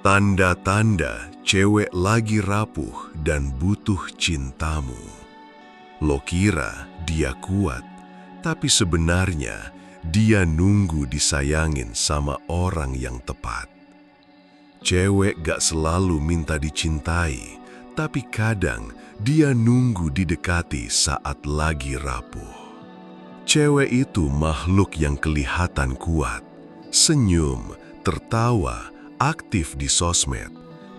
Tanda-tanda cewek lagi rapuh dan butuh cintamu. Lo kira dia kuat, tapi sebenarnya dia nunggu disayangin sama orang yang tepat. Cewek gak selalu minta dicintai, tapi kadang dia nunggu didekati saat lagi rapuh. Cewek itu makhluk yang kelihatan kuat, senyum, tertawa, aktif di sosmed,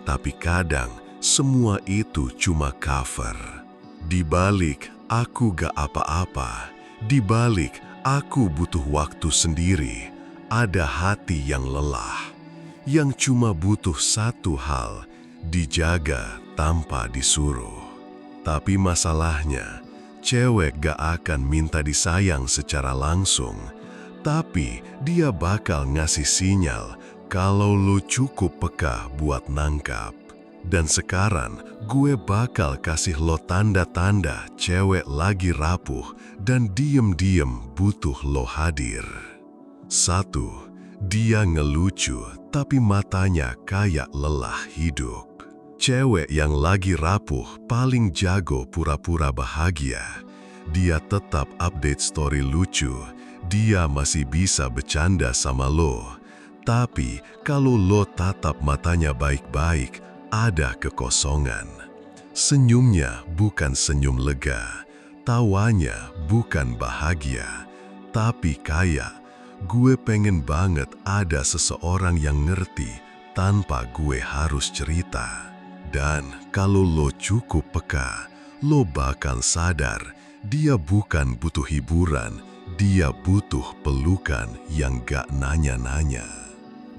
tapi kadang semua itu cuma cover. Di balik aku gak apa-apa, di balik aku butuh waktu sendiri, ada hati yang lelah, yang cuma butuh satu hal, dijaga tanpa disuruh. Tapi masalahnya, cewek gak akan minta disayang secara langsung, tapi dia bakal ngasih sinyal kalau lo cukup peka buat nangkap. Dan sekarang gue bakal kasih lo tanda-tanda cewek lagi rapuh dan diem-diem butuh lo hadir. 1. Dia ngelucu tapi matanya kayak lelah hidup. Cewek yang lagi rapuh paling jago pura-pura bahagia. Dia tetap update story lucu, dia masih bisa bercanda sama lo. Tapi kalau lo tatap matanya baik-baik, ada kekosongan. Senyumnya bukan senyum lega, tawanya bukan bahagia, tapi kayak gue pengen banget ada seseorang yang ngerti tanpa gue harus cerita. Dan kalau lo cukup peka, lo bakal sadar dia bukan butuh hiburan, dia butuh pelukan yang gak nanya-nanya.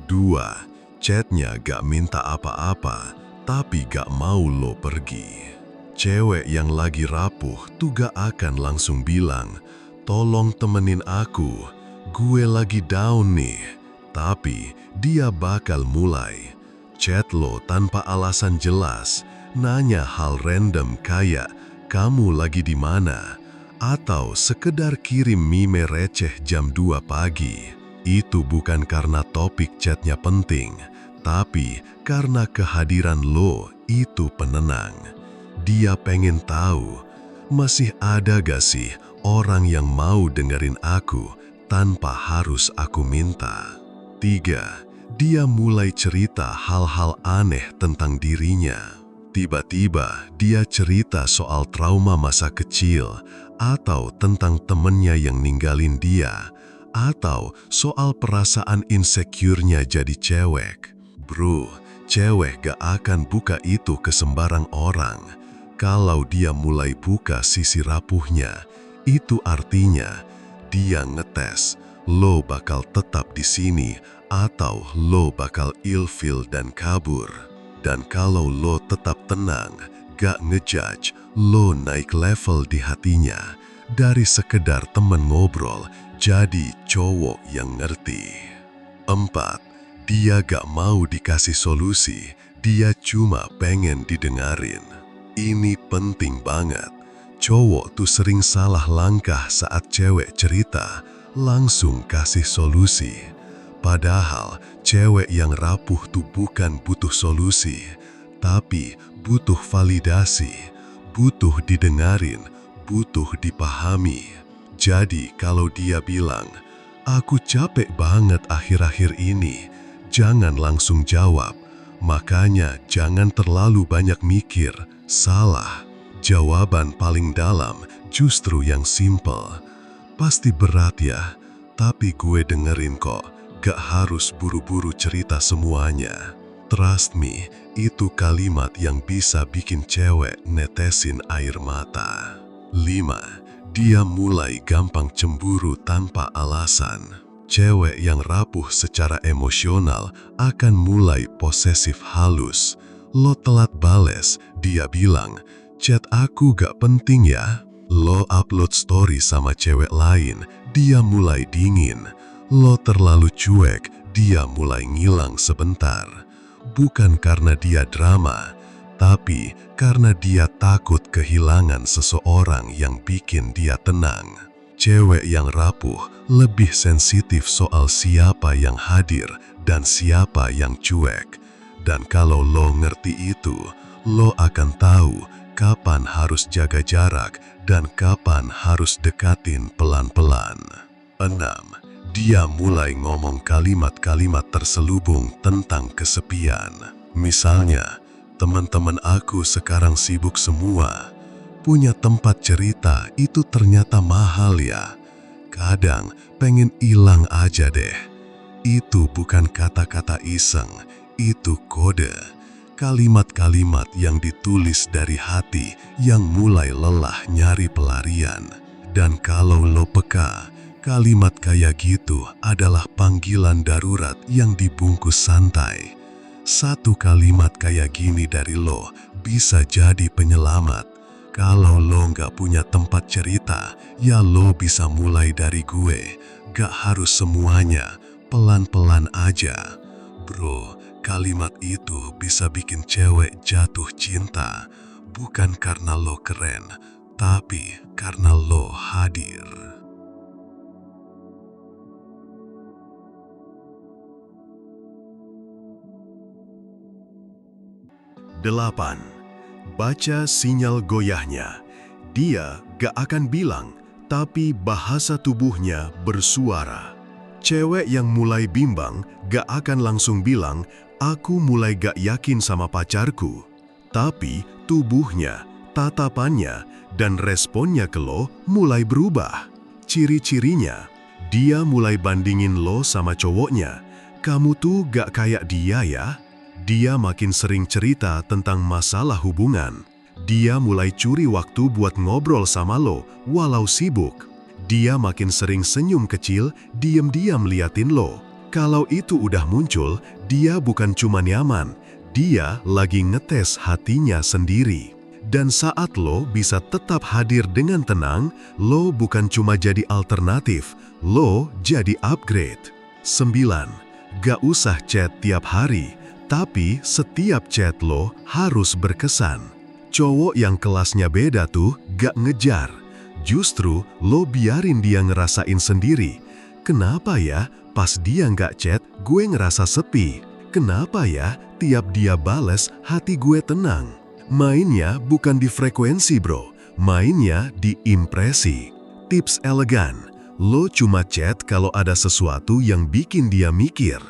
2. Chatnya gak minta apa-apa, tapi gak mau lo pergi. Cewek yang lagi rapuh tuh gak akan langsung bilang, "Tolong temenin aku, gue lagi down nih." Tapi dia bakal mulai chat lo tanpa alasan jelas, nanya hal random kayak, "Kamu lagi di mana?" Atau sekedar kirim meme receh jam 2 pagi. Itu bukan karena topik chatnya penting, tapi karena kehadiran lo itu penenang. Dia pengen tahu, masih ada gak sih orang yang mau dengerin aku tanpa harus aku minta. 3. Dia mulai cerita hal-hal aneh tentang dirinya. Tiba-tiba dia cerita soal trauma masa kecil, atau tentang temennya yang ninggalin dia, atau soal perasaan insecure-nya jadi cewek. Bro, cewek gak akan buka itu ke sembarang orang. Kalau dia mulai buka sisi rapuhnya, itu artinya dia ngetes, lo bakal tetap di sini atau lo bakal ilfil dan kabur. Dan kalau lo tetap tenang, gak ngejudge, lo naik level di hatinya. Dari sekedar temen ngobrol, jadi cowok yang ngerti. 4. Dia gak mau dikasih solusi, dia cuma pengen didengarin. Ini penting banget. Cowok tuh sering salah langkah saat cewek cerita, langsung kasih solusi. Padahal cewek yang rapuh tuh bukan butuh solusi, tapi butuh validasi, butuh didengarin, butuh dipahami. Jadi kalau dia bilang, "Aku capek banget akhir-akhir ini," jangan langsung jawab. Makanya jangan terlalu banyak mikir, salah. Jawaban paling dalam justru yang simple. "Pasti berat ya, tapi gue dengerin kok. Gak harus buru-buru cerita semuanya." Trust me, itu kalimat yang bisa bikin cewek netesin air mata. 5. Dia mulai gampang cemburu tanpa alasan. Cewek yang rapuh secara emosional akan mulai posesif halus. Lo telat bales, dia bilang, "Chat aku gak penting ya." Lo upload story sama cewek lain, dia mulai dingin. Lo terlalu cuek, dia mulai ngilang sebentar. Bukan karena dia drama, tapi karena dia takut kehilangan seseorang yang bikin dia tenang. Cewek yang rapuh lebih sensitif soal siapa yang hadir dan siapa yang cuek. Dan kalau lo ngerti itu, lo akan tahu kapan harus jaga jarak dan kapan harus dekatin pelan-pelan. 6. Dia mulai ngomong kalimat-kalimat terselubung tentang kesepian. Misalnya, teman-teman aku sekarang sibuk semua. Punya tempat cerita itu ternyata mahal ya. Kadang pengen hilang aja deh. Itu bukan kata-kata iseng, itu kode. Kalimat-kalimat yang ditulis dari hati yang mulai lelah nyari pelarian. Dan kalau lo peka, kalimat kayak gitu adalah panggilan darurat yang dibungkus santai. Satu kalimat kayak gini dari lo bisa jadi penyelamat. Kalau lo nggak punya tempat cerita, ya lo bisa mulai dari gue. Gak harus semuanya, pelan-pelan aja. Bro, kalimat itu bisa bikin cewek jatuh cinta. Bukan karena lo keren, tapi karena lo hadir. 8. Baca sinyal goyahnya. Dia gak akan bilang, tapi bahasa tubuhnya bersuara. Cewek yang mulai bimbang gak akan langsung bilang, aku mulai gak yakin sama pacarku. Tapi tubuhnya, tatapannya, dan responnya ke lo mulai berubah. Ciri-cirinya, dia mulai bandingin lo sama cowoknya. Kamu tuh gak kayak dia ya. Dia makin sering cerita tentang masalah hubungan. Dia mulai curi waktu buat ngobrol sama lo, walau sibuk. Dia makin sering senyum kecil, diam-diam liatin lo. Kalau itu udah muncul, dia bukan cuma nyaman, dia lagi ngetes hatinya sendiri. Dan saat lo bisa tetap hadir dengan tenang, lo bukan cuma jadi alternatif, lo jadi upgrade. 9. Gak usah chat tiap hari. Tapi setiap chat lo harus berkesan. Cowok yang kelasnya beda tuh gak ngejar. Justru lo biarin dia ngerasain sendiri. Kenapa ya pas dia gak chat gue ngerasa sepi? Kenapa ya tiap dia bales hati gue tenang? Mainnya bukan di frekuensi bro, mainnya di impresi. Tips elegan, lo cuma chat kalau ada sesuatu yang bikin dia mikir.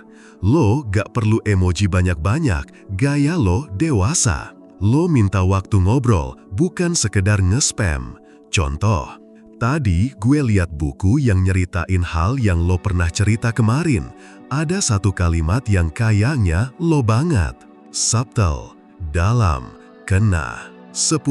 Lo gak perlu emoji banyak-banyak, gaya lo dewasa. Lo minta waktu ngobrol, bukan sekedar nge-spam. Contoh, tadi gue lihat buku yang nyeritain hal yang lo pernah cerita kemarin. Ada satu kalimat yang kayaknya lo banget. Subtle, dalam, kena. 10.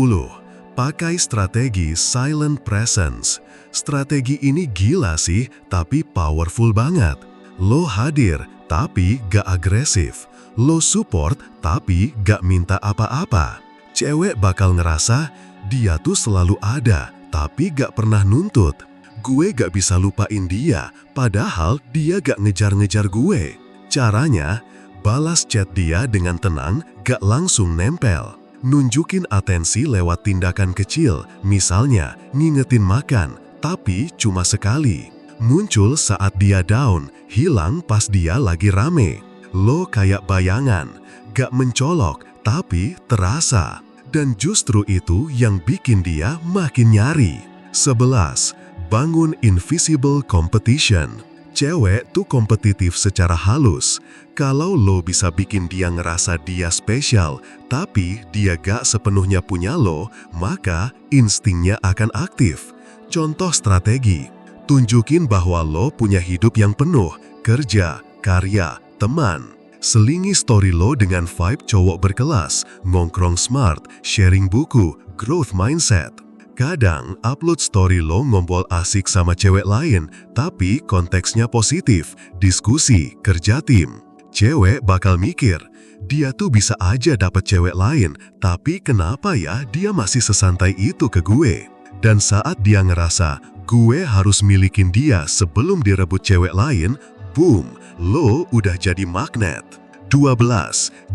Pakai strategi silent presence. Strategi ini gila sih, tapi powerful banget. Lo hadir, tapi gak agresif. Lo support, tapi gak minta apa-apa. Cewek bakal ngerasa, dia tuh selalu ada, tapi gak pernah nuntut. Gue gak bisa lupain dia, padahal dia gak ngejar-ngejar gue. Caranya, balas chat dia dengan tenang, gak langsung nempel. Nunjukin atensi lewat tindakan kecil, misalnya ngingetin makan, tapi cuma sekali. Muncul saat dia down, hilang pas dia lagi rame. Lo kayak bayangan, gak mencolok, tapi terasa. Dan justru itu yang bikin dia makin nyari. 11. Bangun invisible competition. Cewek tuh kompetitif secara halus. Kalau lo bisa bikin dia ngerasa dia spesial, tapi dia gak sepenuhnya punya lo, maka instingnya akan aktif. Contoh strategi. Tunjukin bahwa lo punya hidup yang penuh, kerja, karya, teman. Selingi story lo dengan vibe cowok berkelas, ngongkrong smart, sharing buku, growth mindset. Kadang upload story lo ngobrol asik sama cewek lain, tapi konteksnya positif, diskusi, kerja tim. Cewek bakal mikir, dia tuh bisa aja dapet cewek lain, tapi kenapa ya dia masih sesantai itu ke gue? Dan saat dia ngerasa, gue harus milikin dia sebelum direbut cewek lain, boom, lo udah jadi magnet. 12.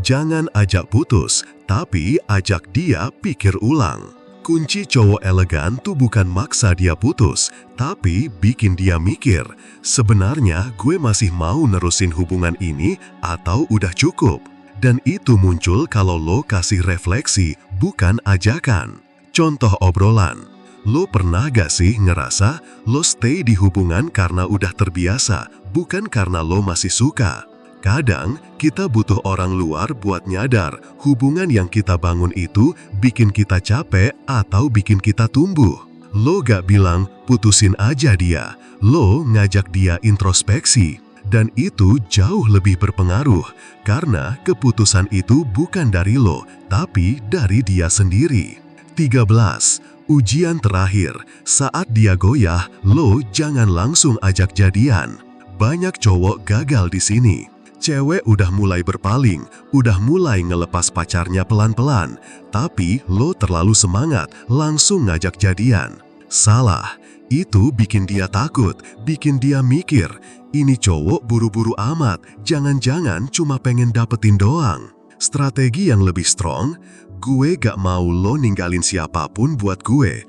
Jangan ajak putus, tapi ajak dia pikir ulang. Kunci cowok elegan tuh bukan maksa dia putus, tapi bikin dia mikir, sebenarnya gue masih mau nerusin hubungan ini atau udah cukup? Dan itu muncul kalau lo kasih refleksi, bukan ajakan. Contoh obrolan. Lo pernah gak sih ngerasa lo stay di hubungan karena udah terbiasa, bukan karena lo masih suka? Kadang kita butuh orang luar buat nyadar hubungan yang kita bangun itu bikin kita capek atau bikin kita tumbuh. Lo gak bilang putusin aja dia, lo ngajak dia introspeksi. Dan itu jauh lebih berpengaruh karena keputusan itu bukan dari lo, tapi dari dia sendiri. 13. Ujian terakhir, saat dia goyah, lo jangan langsung ajak jadian. Banyak cowok gagal di sini. Cewek udah mulai berpaling, udah mulai ngelepas pacarnya pelan-pelan, tapi lo terlalu semangat langsung ngajak jadian. Salah, itu bikin dia takut, bikin dia mikir, ini cowok buru-buru amat, jangan-jangan cuma pengen dapetin doang. Strategi yang lebih strong, gue gak mau lo ninggalin siapapun buat gue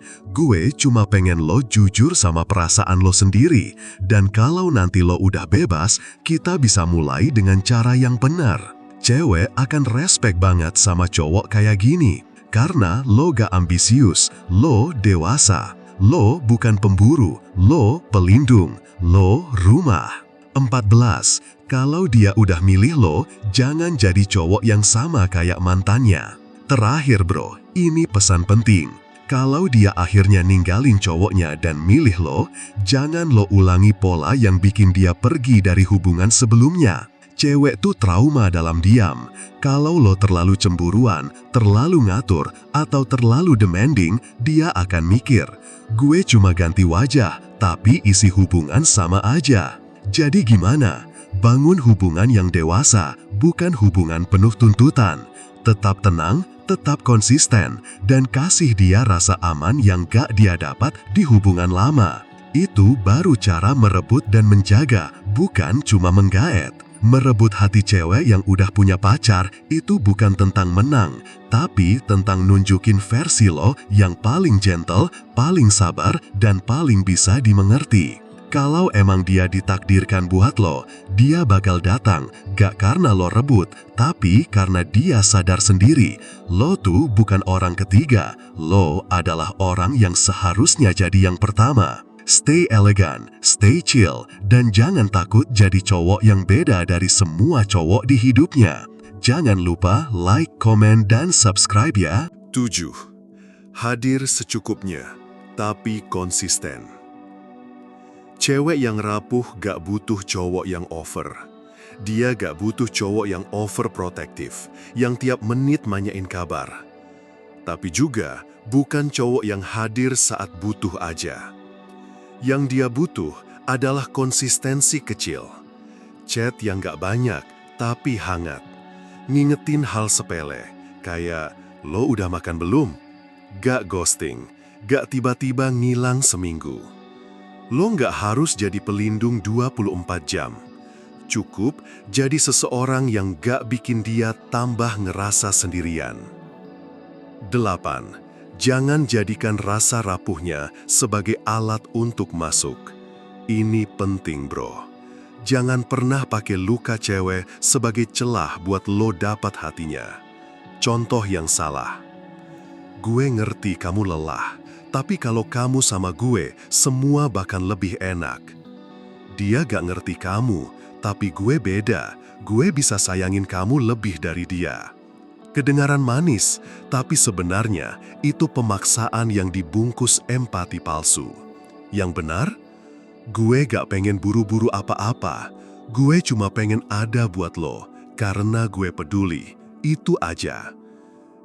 cuma pengen lo jujur sama perasaan lo sendiri, dan kalau nanti lo udah bebas, kita bisa mulai dengan cara yang benar. Cewek akan respect banget sama cowok kayak gini, karena lo gak ambisius, lo dewasa. Lo bukan pemburu, lo pelindung, lo rumah. 14. Kalau dia udah milih lo, jangan jadi cowok yang sama kayak mantannya. Terakhir bro, ini pesan penting. Kalau dia akhirnya ninggalin cowoknya dan milih lo, jangan lo ulangi pola yang bikin dia pergi dari hubungan sebelumnya. Cewek tuh trauma dalam diam. Kalau lo terlalu cemburuan, terlalu ngatur, atau terlalu demanding, dia akan mikir, gue cuma ganti wajah, tapi isi hubungan sama aja. Jadi gimana? Bangun hubungan yang dewasa, bukan hubungan penuh tuntutan. Tetap tenang, tetap konsisten, dan kasih dia rasa aman yang gak dia dapat di hubungan lama. Itu baru cara merebut dan menjaga, bukan cuma menggaet. Merebut hati cewek yang udah punya pacar itu bukan tentang menang, tapi tentang nunjukin versi lo yang paling gentle, paling sabar, dan paling bisa dimengerti. Kalau emang dia ditakdirkan buat lo, dia bakal datang, gak karena lo rebut, tapi karena dia sadar sendiri, lo tuh bukan orang ketiga, lo adalah orang yang seharusnya jadi yang pertama. Stay elegan, stay chill, dan jangan takut jadi cowok yang beda dari semua cowok di hidupnya. Jangan lupa like, komen, dan subscribe ya. 7. Hadir secukupnya, tapi konsisten. Cewek yang rapuh gak butuh cowok yang over. Dia gak butuh cowok yang overprotective, yang tiap menit nanyain kabar. Tapi juga bukan cowok yang hadir saat butuh aja. Yang dia butuh adalah konsistensi kecil. Chat yang gak banyak, tapi hangat. Ngingetin hal sepele, kayak, lo udah makan belum? Gak ghosting, gak tiba-tiba ngilang seminggu. Lo gak harus jadi pelindung 24 jam. Cukup jadi seseorang yang gak bikin dia tambah ngerasa sendirian. 8. Jangan jadikan rasa rapuhnya sebagai alat untuk masuk. Ini penting bro. Jangan pernah pakai luka cewek sebagai celah buat lo dapat hatinya. Contoh yang salah. Gue ngerti kamu lelah, tapi kalau kamu sama gue, semua bahkan lebih enak. Dia gak ngerti kamu, tapi gue beda. Gue bisa sayangin kamu lebih dari dia. Kedengaran manis, tapi sebenarnya itu pemaksaan yang dibungkus empati palsu. Yang benar, gue gak pengen buru-buru apa-apa. Gue cuma pengen ada buat lo, karena gue peduli. Itu aja.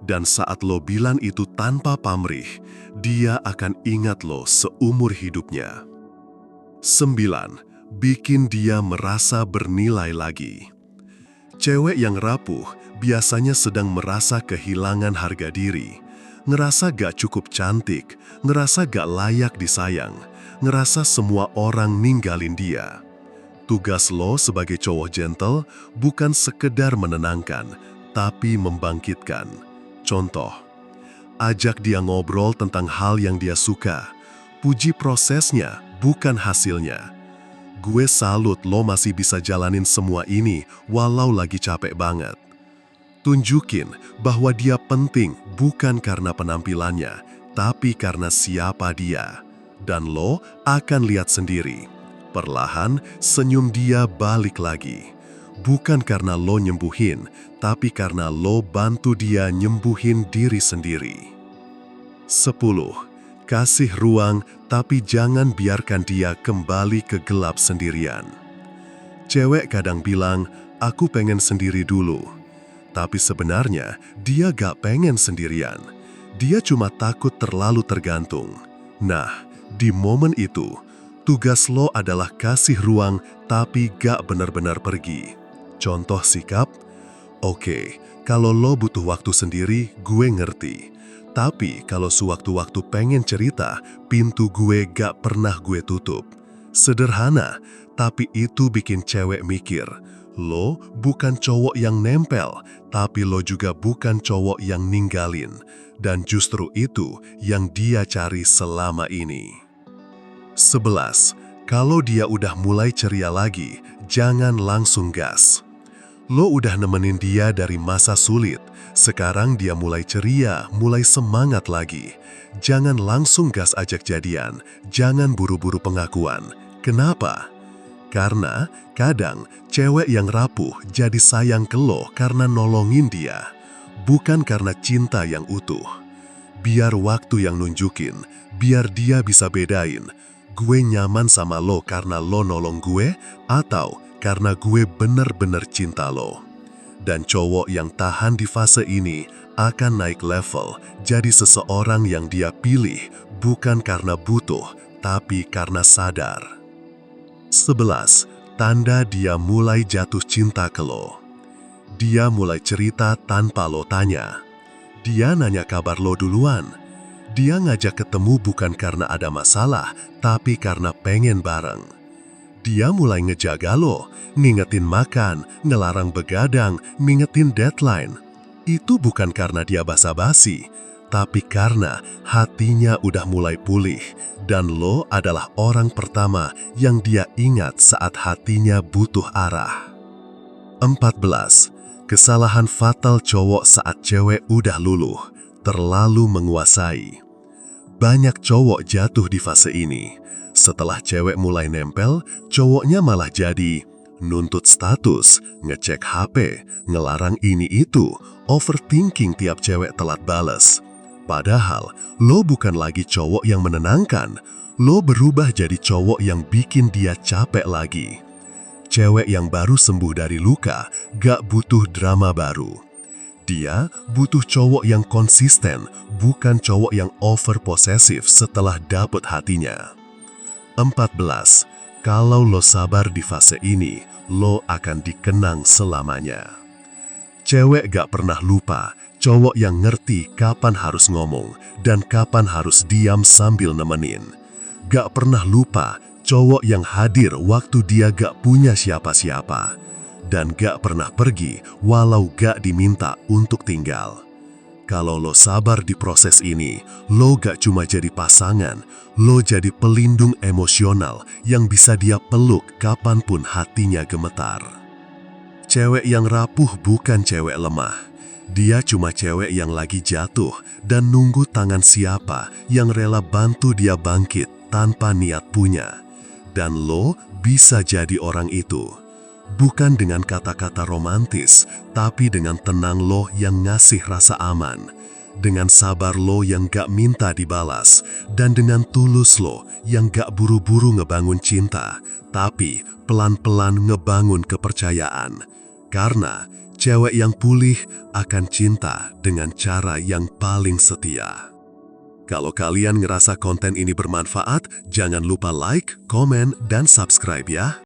Dan saat lo bilang itu tanpa pamrih, dia akan ingat lo seumur hidupnya. 9. Bikin dia merasa bernilai lagi. Cewek yang rapuh biasanya sedang merasa kehilangan harga diri, ngerasa gak cukup cantik, ngerasa gak layak disayang, ngerasa semua orang ninggalin dia. Tugas lo sebagai cowok gentle bukan sekedar menenangkan, tapi membangkitkan. Contoh, ajak dia ngobrol tentang hal yang dia suka, puji prosesnya, bukan hasilnya. Gue salut lo masih bisa jalanin semua ini walau lagi capek banget. Tunjukin bahwa dia penting bukan karena penampilannya, tapi karena siapa dia. Dan lo akan lihat sendiri. Perlahan senyum dia balik lagi. Bukan karena lo nyembuhin, tapi karena lo bantu dia nyembuhin diri sendiri. 10. Kasih ruang, tapi jangan biarkan dia kembali ke gelap sendirian. Cewek kadang bilang, aku pengen sendiri dulu. Tapi sebenarnya dia gak pengen sendirian. Dia cuma takut terlalu tergantung. Nah, di momen itu, tugas lo adalah kasih ruang tapi gak benar-benar pergi. Contoh sikap, oke, kalau lo butuh waktu sendiri, gue ngerti. Tapi kalau sewaktu-waktu pengen cerita, pintu gue gak pernah gue tutup. Sederhana, tapi itu bikin cewek mikir. Lo bukan cowok yang nempel, tapi lo juga bukan cowok yang ninggalin. Dan justru itu yang dia cari selama ini. 11. Kalau dia udah mulai ceria lagi, jangan langsung gas. Lo udah nemenin dia dari masa sulit, sekarang dia mulai ceria, mulai semangat lagi. Jangan langsung gas ajak jadian, jangan buru-buru pengakuan. Kenapa? Karena kadang cewek yang rapuh jadi sayang ke lo karena nolongin dia, bukan karena cinta yang utuh. Biar waktu yang nunjukin, biar dia bisa bedain, gue nyaman sama lo karena lo nolong gue atau karena gue bener-bener cinta lo. Dan cowok yang tahan di fase ini akan naik level jadi seseorang yang dia pilih bukan karena butuh, tapi karena sadar. 11. Tanda dia mulai jatuh cinta ke lo. Dia mulai cerita tanpa lo tanya. Dia nanya kabar lo duluan. Dia ngajak ketemu bukan karena ada masalah, tapi karena pengen bareng. Dia mulai ngejaga lo, ngingetin makan, ngelarang begadang, ngingetin deadline. Itu bukan karena dia basa-basi, tapi karena hatinya udah mulai pulih. Dan lo adalah orang pertama yang dia ingat saat hatinya butuh arah. 14. Kesalahan fatal cowok saat cewek udah luluh, terlalu menguasai. Banyak cowok jatuh di fase ini. Setelah cewek mulai nempel, cowoknya malah jadi nuntut status, ngecek HP, ngelarang ini itu, overthinking tiap cewek telat bales. Padahal, lo bukan lagi cowok yang menenangkan, lo berubah jadi cowok yang bikin dia capek lagi. Cewek yang baru sembuh dari luka gak butuh drama baru. Dia butuh cowok yang konsisten, bukan cowok yang over posesif setelah dapet hatinya. 14. Kalau lo sabar di fase ini, lo akan dikenang selamanya. Cewek gak pernah lupa cowok yang ngerti kapan harus ngomong dan kapan harus diam sambil nemenin. Gak pernah lupa cowok yang hadir waktu dia gak punya siapa-siapa. Dan gak pernah pergi walau gak diminta untuk tinggal. Kalau lo sabar di proses ini, lo gak cuma jadi pasangan, lo jadi pelindung emosional yang bisa dia peluk kapanpun hatinya gemetar. Cewek yang rapuh bukan cewek lemah. Dia cuma cewek yang lagi jatuh dan nunggu tangan siapa yang rela bantu dia bangkit tanpa niat punya. Dan lo bisa jadi orang itu. Bukan dengan kata-kata romantis, tapi dengan tenang lo yang ngasih rasa aman. Dengan sabar lo yang gak minta dibalas. Dan dengan tulus lo yang gak buru-buru ngebangun cinta, tapi pelan-pelan ngebangun kepercayaan. Karena cewek yang pulih akan cinta dengan cara yang paling setia. Kalau kalian ngerasa konten ini bermanfaat, jangan lupa like, komen, dan subscribe ya.